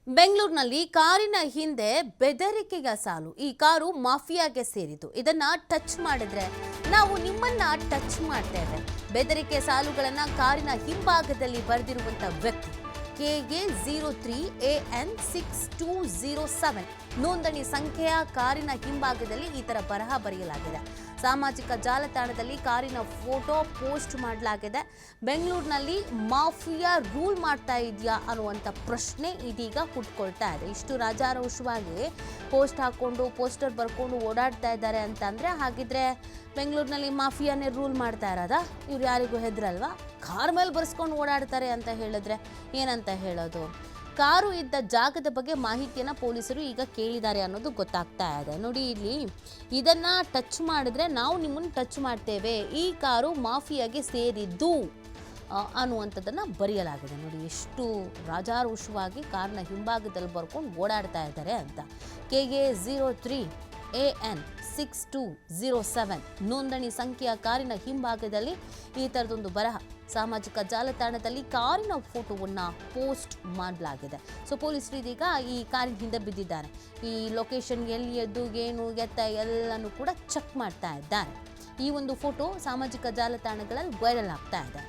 ಬೆಂಗಳೂರಿನಲ್ಲಿ ಕಾರಿನ ಹಿಂದೆ ಬೆದರಿಕೆಯ ಸಾಲು. ಈ ಕಾರು ಮಾಫಿಯಾಗೆ ಸೇರಿತು. ಇದನ್ನ ಟಚ್ ಮಾಡಿದ್ರೆ ನಾವು ನಿಮ್ಮನ್ನ ಟಚ್ ಮಾಡ್ತೇವೆ. ಬೆದರಿಕೆ ಸಾಲುಗಳನ್ನ ಕಾರಿನ ಹಿಂಭಾಗದಲ್ಲಿ ಬರೆದಿರುವಂತ ವ್ಯಕ್ತಿ KA03AN6207 ನೋಂದಣಿ ಸಂಖ್ಯೆಯ ಕಾರಿನ ಹಿಂಭಾಗದಲ್ಲಿ ಈ ತರ ಬರಹ ಬರೆಯಲಾಗಿದೆ. ಸಾಮಾಜಿಕ ಜಾಲತಾಣದಲ್ಲಿ ಕಾರಿನ ಫೋಟೋ ಪೋಸ್ಟ್ ಮಾಡಲಾಗಿದೆ. ಬೆಂಗಳೂರಿನಲ್ಲಿ ಮಾಫಿಯಾ ರೂಲ್ ಮಾಡ್ತಾ ಇದೆಯಾ ಅನ್ನುವಂಥ ಪ್ರಶ್ನೆ ಇದೀಗ ಹುಟ್ಕೊಳ್ತಾ ಇದೆ. ಇಷ್ಟು ರಾಜಾರೋಷವಾಗಿ ಪೋಸ್ಟ್ ಹಾಕೊಂಡು ಪೋಸ್ಟರ್ ಬರ್ಕೊಂಡು ಓಡಾಡ್ತಾ ಇದ್ದಾರೆ ಅಂತಂದ್ರೆ ಹಾಗಿದ್ರೆ ಬೆಂಗಳೂರಿನಲ್ಲಿ ಮಾಫಿಯಾನೇ ರೂಲ್ ಮಾಡ್ತಾ ಇರೋದಾ? ಇವ್ರು ಯಾರಿಗೂ ಹೆದರಲ್ವಾ? ಕಾರ್ ಮೇಲೆ ಬರ್ಸ್ಕೊಂಡು ಓಡಾಡ್ತಾರೆ ಅಂತ ಹೇಳಿದ್ರೆ ಏನಂತ ಹೇಳೋದು? ಕಾರು ಇದ್ದ ಜಾಗದ ಬಗ್ಗೆ ಮಾಹಿತಿಯನ್ನು ಪೊಲೀಸರು ಈಗ ಕೇಳಿದ್ದಾರೆ ಅನ್ನೋದು ಗೊತ್ತಾಗ್ತಾ ಇದೆ. ನೋಡಿ, ಇಲ್ಲಿ ಇದನ್ನ ಟಚ್ ಮಾಡಿದ್ರೆ ನಾವು ನಿಮ್ಮನ್ನು ಟಚ್ ಮಾಡ್ತೇವೆ, ಈ ಕಾರು ಮಾಫಿಯಾಗೆ ಸೇರಿದ್ದು ಅನ್ನುವಂಥದ್ದನ್ನು ಬರೆಯಲಾಗಿದೆ. ನೋಡಿ ಎಷ್ಟು ರಾಜಾರೋಷವಾಗಿ ಕಾರ್ನ ಹಿಂಭಾಗದಲ್ಲಿ ಬರ್ಕೊಂಡು ಓಡಾಡ್ತಾ ಇದ್ದಾರೆ ಅಂತ. KA03AN6207 ನೋಂದಣಿ ಸಂಖ್ಯೆಯ ಕಾರಿನ ಹಿಂಭಾಗದಲ್ಲಿ ಈ ಥರದೊಂದು ಬರಹ ಸಾಮಾಜಿಕ ಜಾಲತಾಣದಲ್ಲಿ ಕಾರಿನ ಫೋಟೋವನ್ನು ಪೋಸ್ಟ್ ಮಾಡಲಾಗಿದೆ. ಸೊ ಪೊಲೀಸರು ಇದೀಗ ಈ ಕಾರಿನ ಹಿಂದೆ ಬಿದ್ದಿದ್ದಾರೆ. ಈ ಲೊಕೇಶನ್ ಎಲ್ಲಿ ಎದ್ದು ಏನು ಎತ್ತ ಎಲ್ಲನೂ ಕೂಡ ಚೆಕ್ ಮಾಡ್ತಾ ಇದ್ದಾರೆ. ಈ ಒಂದು ಫೋಟೋ ಸಾಮಾಜಿಕ ಜಾಲತಾಣಗಳಲ್ಲಿ ವೈರಲ್ ಆಗ್ತಾ ಇದೆ.